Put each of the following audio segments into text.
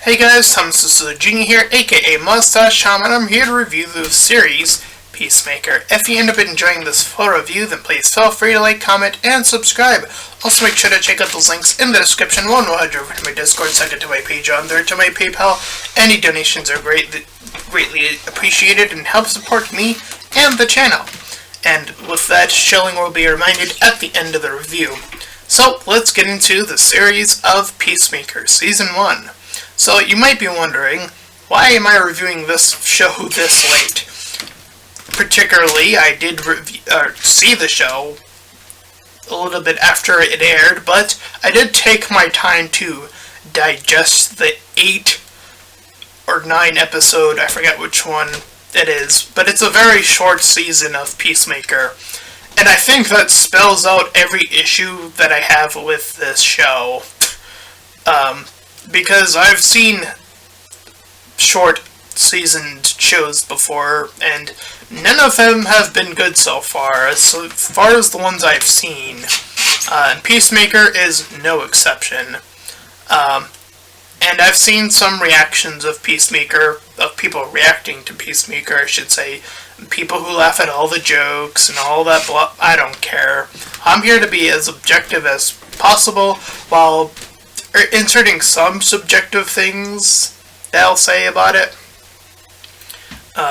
Hey guys, Thomas the Genie here, aka Mustached, and I'm here to review the series Peacemaker. If you end up enjoying this full review, then please feel free to like, comment, and subscribe. Also make sure to check out those links in the description. One will head over to my Discord, second to my Patreon, third to my PayPal. Any donations are greatly appreciated and help support me and the channel. And with that, shilling will be reminded at the end of the review. So, let's get into the series of Peacemaker, Season 1. So, you might be wondering, why am I reviewing this show this late? Particularly, I did see the show a little bit after it aired, but I did take my time to digest the 8 or 9 episode, I forget which one it is, but it's a very short season of Peacemaker. And I think that spells out every issue that I have with this show. Because I've seen short seasoned shows before, and none of them have been good so far as far as the ones I've seen. And Peacemaker is no exception. And I've seen some reactions of Peacemaker, of people reacting to Peacemaker, I should say. People who laugh at all the jokes and all that blah. I don't care. I'm here to be as objective as possible while inserting some subjective things that I'll say about it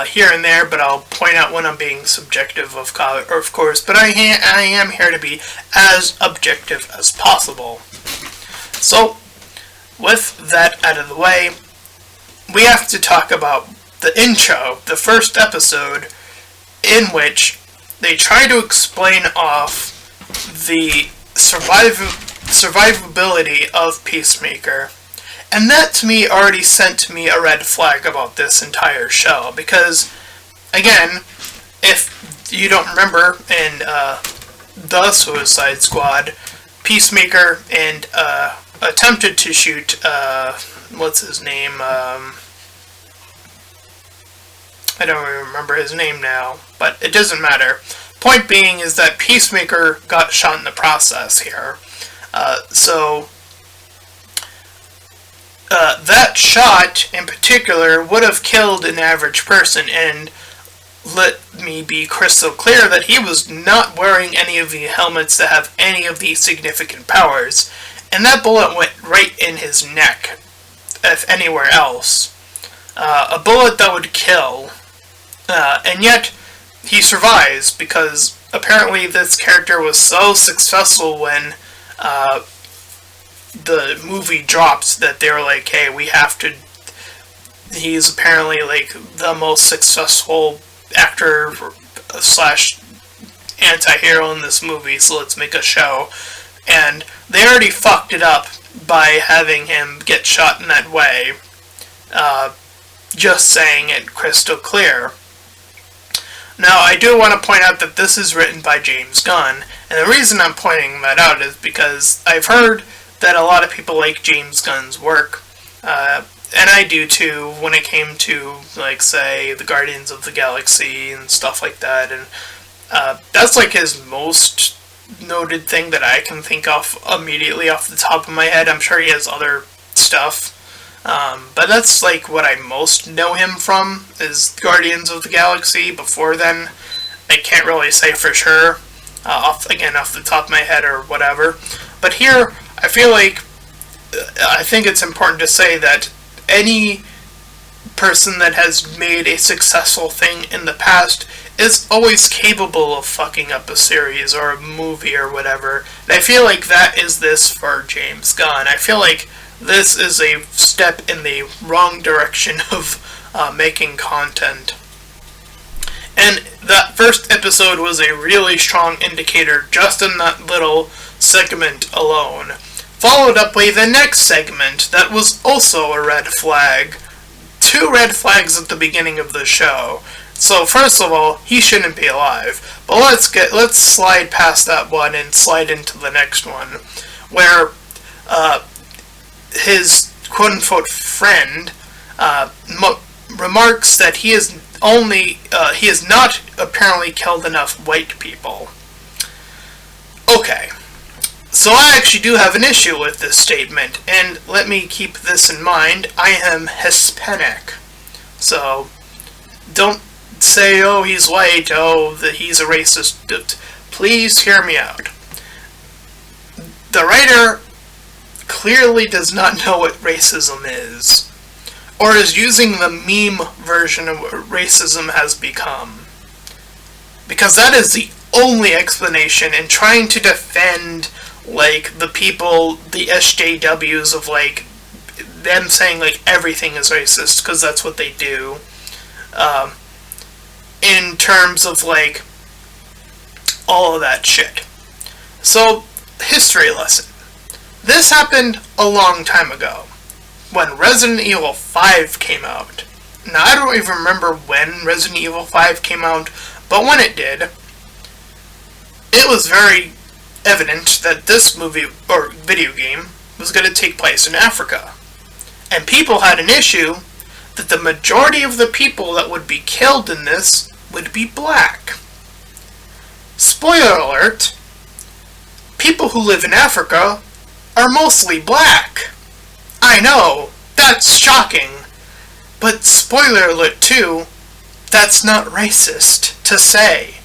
here and there, but I'll point out when I'm being subjective, of course. But I am here to be as objective as possible. So, with that out of the way, we have to talk about the intro, the first episode, in which they try to explain off the survivability of Peacemaker. And that, to me, already sent me a red flag about this entire show. Because, again, if you don't remember, in The Suicide Squad, Peacemaker and attempted to shoot, what's his name, I don't even remember his name now, but it doesn't matter. Point being is that Peacemaker got shot in the process here. That shot, in particular, would have killed an average person, and let me be crystal clear that he was not wearing any of the helmets that have any of the significant powers, and that bullet went right in his neck, if anywhere else. A bullet that would kill. And yet, he survives, because apparently this character was so successful when the movie dropped that they were like, hey, we have to... He's apparently, like, the most successful actor / anti-hero in this movie, so let's make a show. And they already fucked it up by having him get shot in that way. Just saying it crystal clear. Now, I do want to point out that this is written by James Gunn, and the reason I'm pointing that out is because I've heard that a lot of people like James Gunn's work, and I do too, when it came to, like, say, the Guardians of the Galaxy and stuff like that, and that's, like, his most noted thing that I can think of immediately off the top of my head. I'm sure he has other stuff. But that's, like, what I most know him from, is Guardians of the Galaxy. Before then, I can't really say for sure, off the top of my head or whatever. But here, I feel like, I think it's important to say that any person that has made a successful thing in the past is always capable of fucking up a series or a movie or whatever. And I feel like that is this for James Gunn. I feel like this is a step in the wrong direction of making content. And that first episode was a really strong indicator just in that little segment alone. Followed up by the next segment that was also a red flag. 2 red flags at the beginning of the show. So first of all, he shouldn't be alive. But let's slide past that one and slide into the next one, where his quote-unquote friend remarks that he has not apparently killed enough white people. Okay, So I actually do have an issue with this statement, and let me keep this in mind. I am Hispanic. So don't say, oh, he's white, oh, that he's a racist. Please hear me out. The writer clearly does not know what racism is, or is using the meme version of what racism has become. Because that is the only explanation, and trying to defend, like, the people, the SJWs of, like, them saying, like, everything is racist, because that's what they do, in terms of, like, all of that shit. So, history lesson. This happened a long time ago, when Resident Evil 5 came out. Now, I don't even remember when Resident Evil 5 came out, but when it did, it was very evident that this movie, or video game, was going to take place in Africa. And people had an issue that the majority of the people that would be killed in this would be black. Spoiler alert, people who live in Africa are mostly black. I know, that's shocking. But spoiler alert too, that's not racist to say.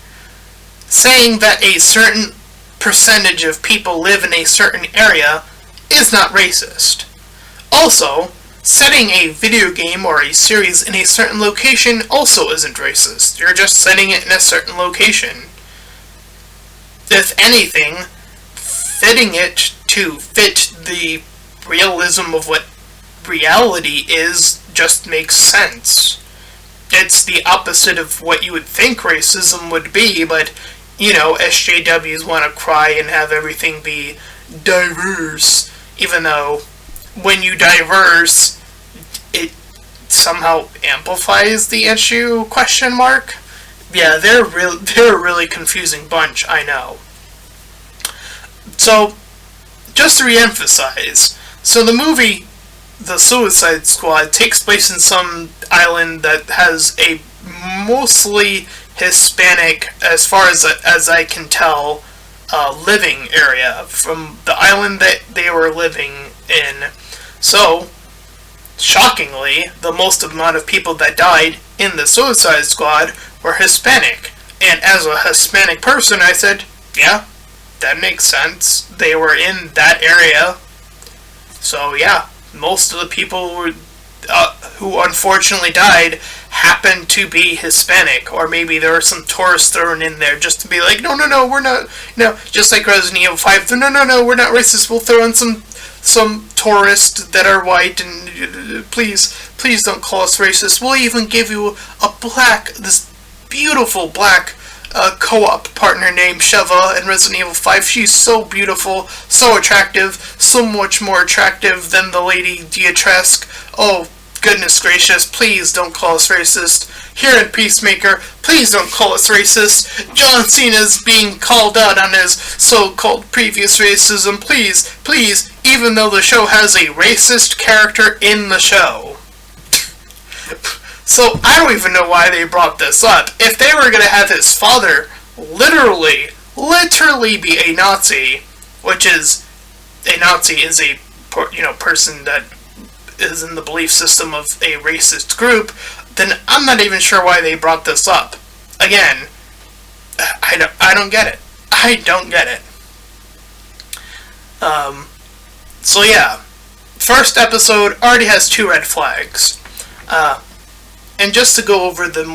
Saying that a certain percentage of people live in a certain area is not racist. Also, setting a video game or a series in a certain location also isn't racist. You're just setting it in a certain location. If anything, fitting it to fit the realism of what reality is just makes sense. It's the opposite of what you would think racism would be, but, you know, SJWs want to cry and have everything be diverse, even though when you diverse, it somehow amplifies the issue, question mark? Yeah, they're a really confusing bunch, I know. So, just to re-emphasize, so the movie, The Suicide Squad, takes place in some island that has a mostly Hispanic, as far as I can tell, living area from the island that they were living in. So, shockingly, the most amount of people that died in the Suicide Squad were Hispanic. And as a Hispanic person, I said, yeah, that makes sense. They were in that area. So yeah, most of the people who unfortunately died happened to be Hispanic. Or maybe there were some tourists thrown in there just to be like, no, we're not, no, just like Resident Evil 5, no, we're not racist, we'll throw in some tourists that are white, and please don't call us racist. We'll even give you this beautiful black co-op partner named Sheva in Resident Evil 5. She's so beautiful, so attractive, so much more attractive than the lady Dimitrescu. Oh, goodness gracious, please don't call us racist. Here in Peacemaker, please don't call us racist. John Cena's being called out on his so-called previous racism. Please, even though the show has a racist character in the show. So, I don't even know why they brought this up. If they were going to have his father literally be a Nazi, which is, a Nazi is a, person that is in the belief system of a racist group, then I'm not even sure why they brought this up. Again, I don't get it. I don't get it. So yeah, first episode already has 2 red flags. And just to go over the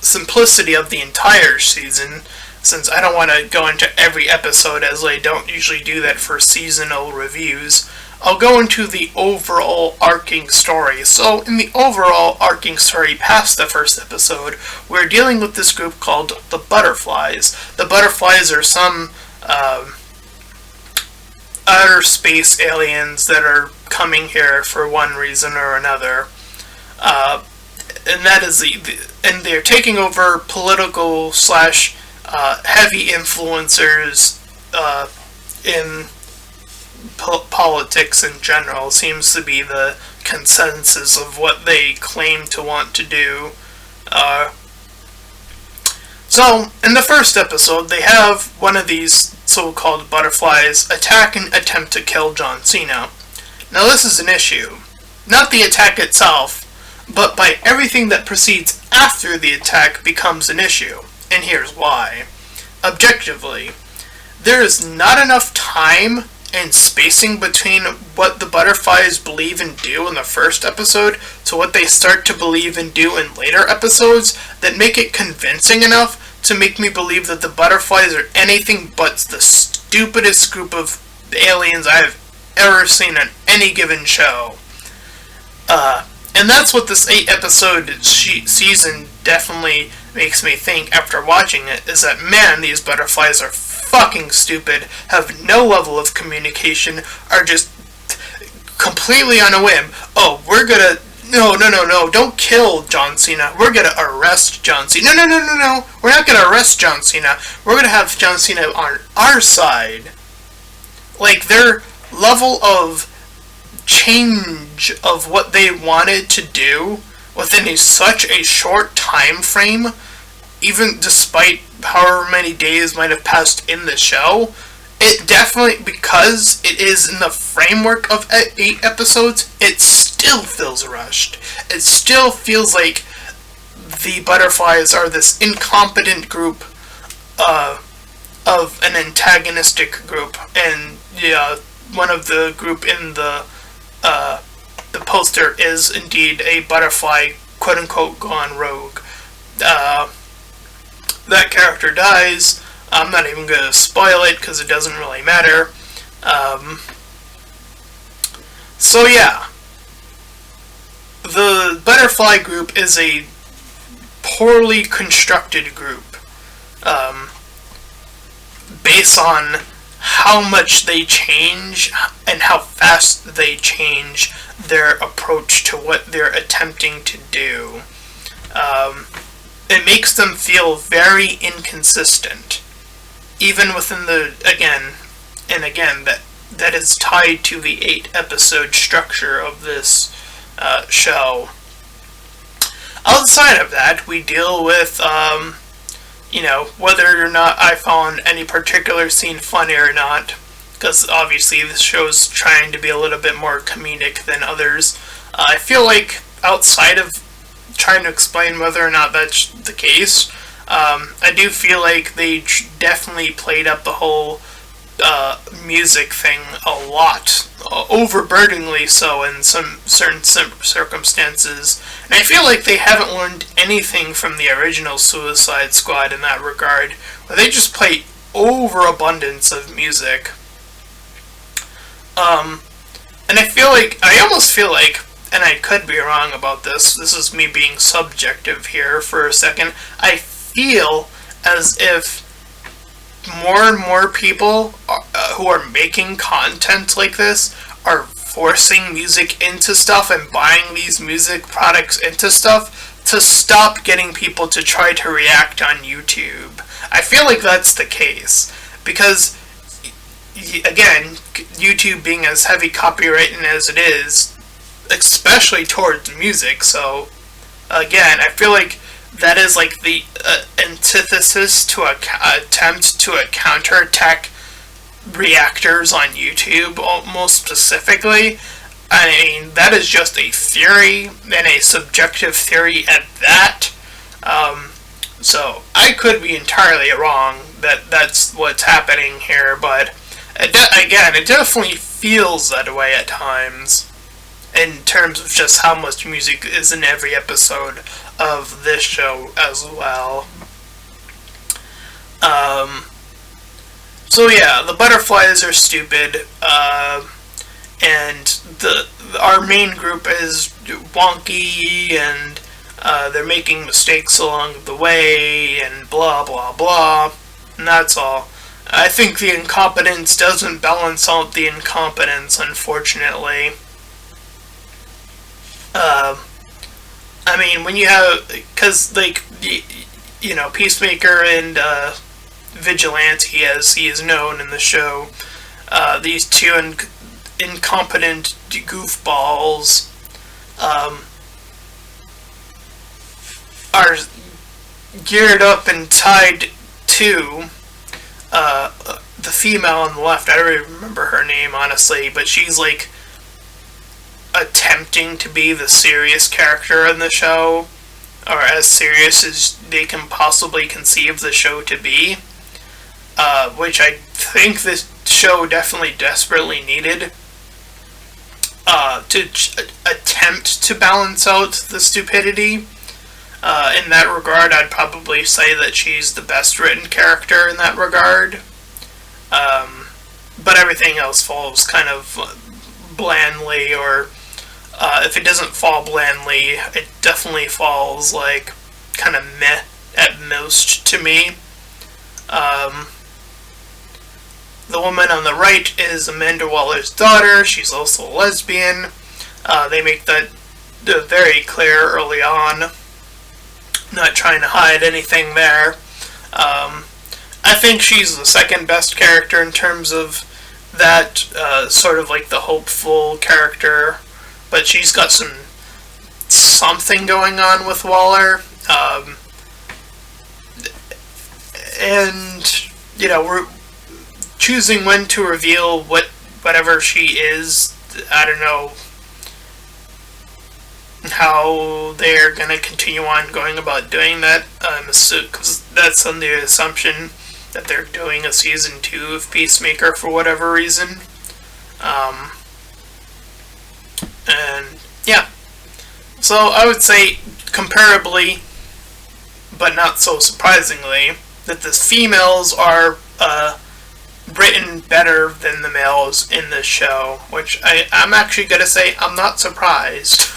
simplicity of the entire season, since I don't want to go into every episode as I don't usually do that for seasonal reviews, I'll go into the overall arcing story. So, in the overall arcing story past the first episode, we're dealing with this group called the Butterflies. The Butterflies are some outer space aliens that are coming here for one reason or another. And that is and they're taking over political / heavy influencers in politics in general. Seems to be the consensus of what they claim to want to do. So, in the first episode, they have one of these so-called butterflies attack and attempt to kill John Cena. Now this is an issue. Not the attack itself, but by everything that proceeds after the attack becomes an issue. And here's why. Objectively, there is not enough time and spacing between what the butterflies believe and do in the first episode to what they start to believe and do in later episodes that make it convincing enough to make me believe that the butterflies are anything but the stupidest group of aliens I've ever seen on any given show. And that's what this 8-episode season definitely makes me think after watching it, is that, man, these butterflies are fucking stupid, have no level of communication, are just completely on a whim. Oh, we're gonna... No, don't kill John Cena. We're gonna arrest John Cena. No. We're not gonna arrest John Cena. We're gonna have John Cena on our side. Like, their level of change of what they wanted to do within such a short time frame, even despite however many days might have passed in the show, it definitely, because it is in the framework of 8 episodes, it still feels rushed. It still feels like the butterflies are this incompetent group of an antagonistic group, and one of the group in the poster is indeed a butterfly, quote-unquote, gone rogue. That character dies. I'm not even going to spoil it because it doesn't really matter. So yeah, the butterfly group is a poorly constructed group, based on how much they change and how fast they change their approach to what they're attempting to do. It makes them feel very inconsistent, even within the, again, that is tied to the 8-episode structure of this show. Outside of that, we deal with, whether or not I found any particular scene funny or not, because obviously this show's trying to be a little bit more comedic than others. I feel like outside of trying to explain whether or not that's the case, I do feel like they definitely played up the whole music thing a lot, overburdeningly so in some certain circumstances, and I feel like they haven't learned anything from the original Suicide Squad in that regard, where they just play overabundance of music. And I almost feel like, and I could be wrong about this is me being subjective here for a second, I feel as if more and more people who are making content like this are forcing music into stuff and buying these music products into stuff to stop getting people to try to react on YouTube. I feel like that's the case, because, again, YouTube being as heavy copywritten as it is, especially towards music, so, again, I feel like that is like the antithesis to a attempt to counterattack reactors on YouTube, most specifically. I mean, that is just a theory, and a subjective theory at that. So, I could be entirely wrong that that's what's happening here, but, again, it definitely feels that way at times, in terms of just how much music is in every episode of this show as well. So yeah, the butterflies are stupid, and our main group is wonky, and they're making mistakes along the way, and blah blah blah, and that's all. I think the incompetence doesn't balance out the incompetence, unfortunately. I mean, when you have, because, like, Peacemaker and Vigilante, as he is known in the show, these two incompetent goofballs are geared up and tied to the female on the left. I don't even remember her name, honestly, but she's like attempting to be the serious character in the show, or as serious as they can possibly conceive the show to be, which I think this show definitely desperately needed, to attempt to balance out the stupidity. In that regard, I'd probably say that she's the best written character in that regard. But everything else falls kind of blandly, or if it doesn't fall blandly, it definitely falls like kind of meh at most to me. The woman on the right is Amanda Waller's daughter. She's also a lesbian. They make that very clear early on. Not trying to hide anything there. I think she's the second best character in terms of that, sort of like the hopeful character, but she's got something going on with Waller, and you know, we're choosing when to reveal whatever she is. I don't know how they're going to continue on going about doing that, because that's on the assumption that they're doing a season 2 of Peacemaker for whatever reason. And yeah, so I would say comparably, but not so surprisingly, that the females are written better than the males in this show, which I'm actually going to say I'm not surprised.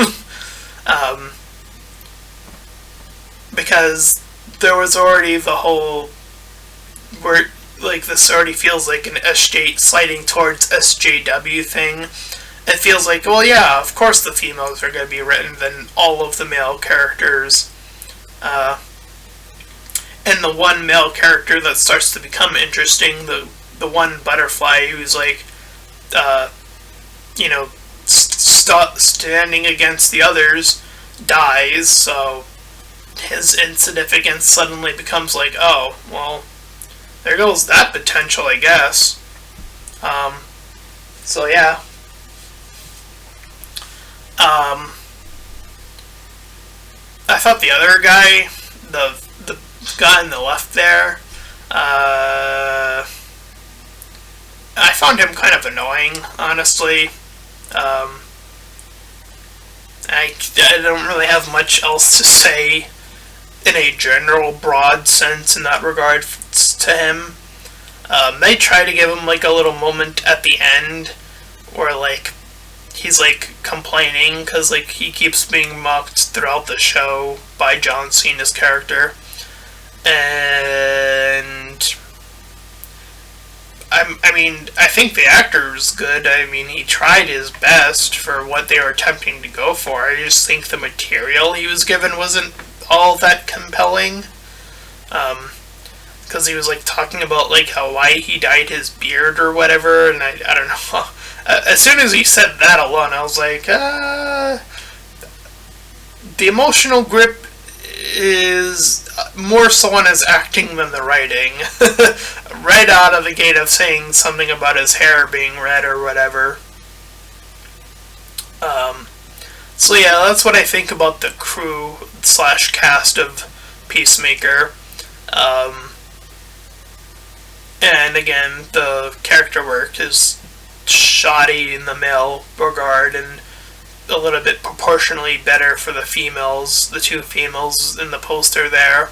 Because there was already the whole, where like this already feels like an SJ sliding towards SJW thing. It feels like, well, yeah, of course the females are going to be written than all of the male characters. And the one male character that starts to become interesting, the one butterfly who's like, you know, standing against the others, dies, so his insignificance suddenly becomes like, oh, well, there goes that potential, I guess. So yeah. I thought the other guy, the guy on the left there, I found him kind of annoying, honestly. I don't really have much else to say in a general, broad sense in that regard to him. They try to give him like a little moment at the end where like he's like complaining because like he keeps being mocked throughout the show by John Cena's character, and I mean, I think the actor's good. I mean, he tried his best for what they were attempting to go for. I just think the material he was given wasn't all that compelling. Because he was like talking about like why he dyed his beard or whatever, and I don't know. As soon as he said that alone, I was like, the emotional grip is more so on his acting than the writing. Right out of the gate of saying something about his hair being red or whatever. So yeah, that's what I think about the crew / cast of Peacemaker. And again, the character work is shoddy in the male regard and a little bit proportionally better for the females, the two females in the poster there.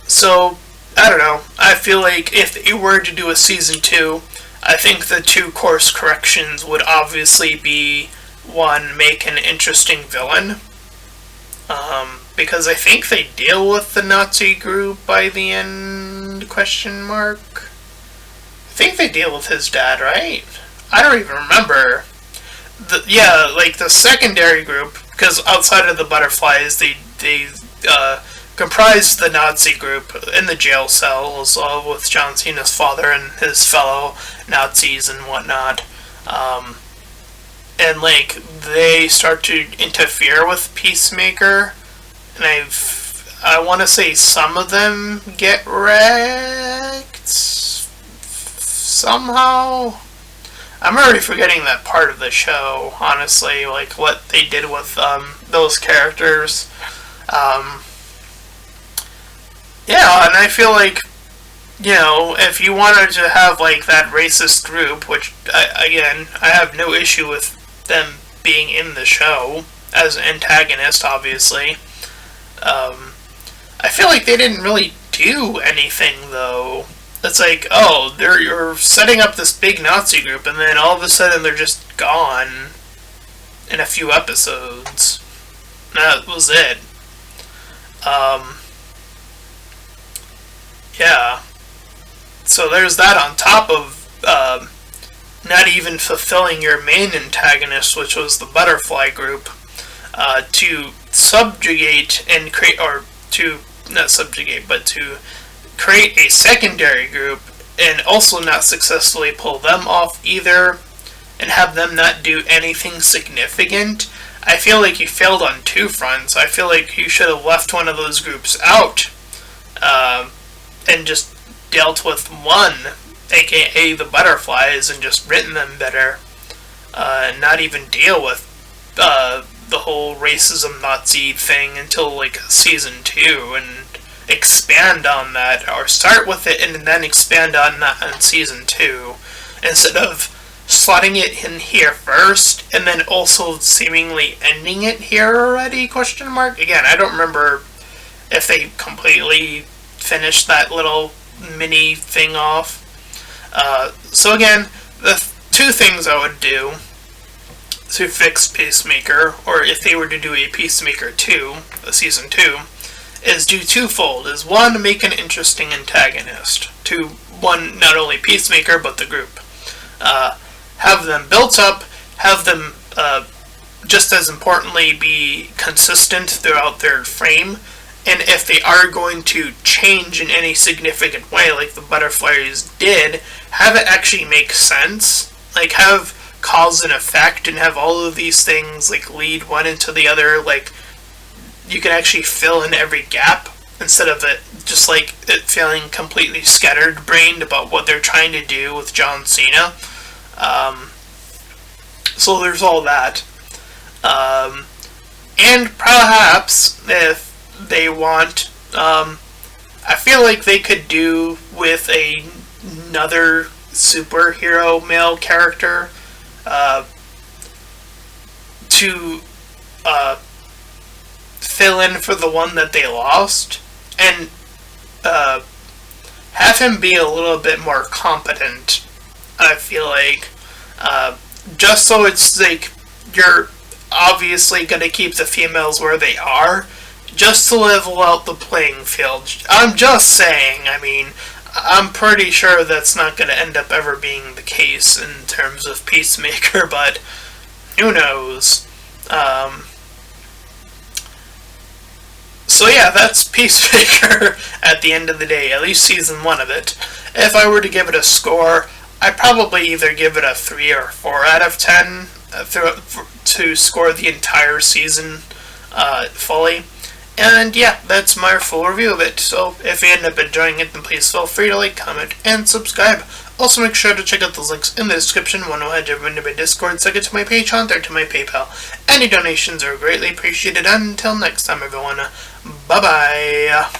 So, I don't know. I feel like if they were to do a season 2, I think the two course corrections would obviously be, one, make an interesting villain. Because I think they deal with the Nazi group by the end, question mark? I think they deal with his dad, right? I don't even remember. Yeah, like the secondary group, because outside of the butterflies, they comprise the Nazi group in the jail cells, with John Cena's father and his fellow Nazis and whatnot. and like they start to interfere with Peacemaker, and I want to say some of them get wrecked somehow. I'm already forgetting that part of the show, honestly, like what they did with those characters. Yeah, and I feel like, if you wanted to have like that racist group, which again, I have no issue with them being in the show as an antagonist, obviously. I feel like they didn't really do anything though. It's like, oh, you're setting up this big Nazi group, and then all of a sudden they're just gone in a few episodes. That was it. Yeah. So there's that on top of not even fulfilling your main antagonist, which was the Butterfly group, to subjugate and create, or to not subjugate, but to create a secondary group and also not successfully pull them off either, and have them not do anything significant. I feel like you failed on two fronts. I feel like you should have left one of those groups out and just dealt with one, aka the Butterflies, and just written them better, and not even deal with the whole racism Nazi thing until like season 2, and expand on that, or start with it and then expand on that in season 2, instead of slotting it in here first and then also seemingly ending it here already, question mark. Again, I don't remember if they completely finished that little mini thing off. So again, the two things I would do to fix Peacemaker, or if they were to do a Peacemaker 2, a season 2, is do twofold. Is one, make an interesting antagonist to one, not only Peacemaker but the group. Have them built up, have them just as importantly be consistent throughout their frame, and if they are going to change in any significant way like the Butterflies did, have it actually make sense. Like have cause and effect, and have all of these things like lead one into the other. Like you can actually fill in every gap instead of it just like it feeling completely scattered-brained about what they're trying to do with John Cena. So there's all that. And perhaps if they want, I feel like they could do with another superhero male character to fill in for the one that they lost, and have him be a little bit more competent. I feel like just so it's like you're obviously going to keep the females where they are, just to level out the playing field. I'm just saying, I mean, I'm pretty sure that's not going to end up ever being the case in terms of Peacemaker, but who knows. So yeah, that's Peacemaker at the end of the day, at least season 1 of it. If I were to give it a score, I'd probably either give it a 3 or 4 out of 10 to score the entire season fully. And yeah, that's my full review of it. So if you end up enjoying it, then please feel free to like, comment, and subscribe. Also make sure to check out those links in the description. One will head over into my Discord, second to my Patreon, third to my PayPal. Any donations are greatly appreciated. Until next time, everyone, bye-bye.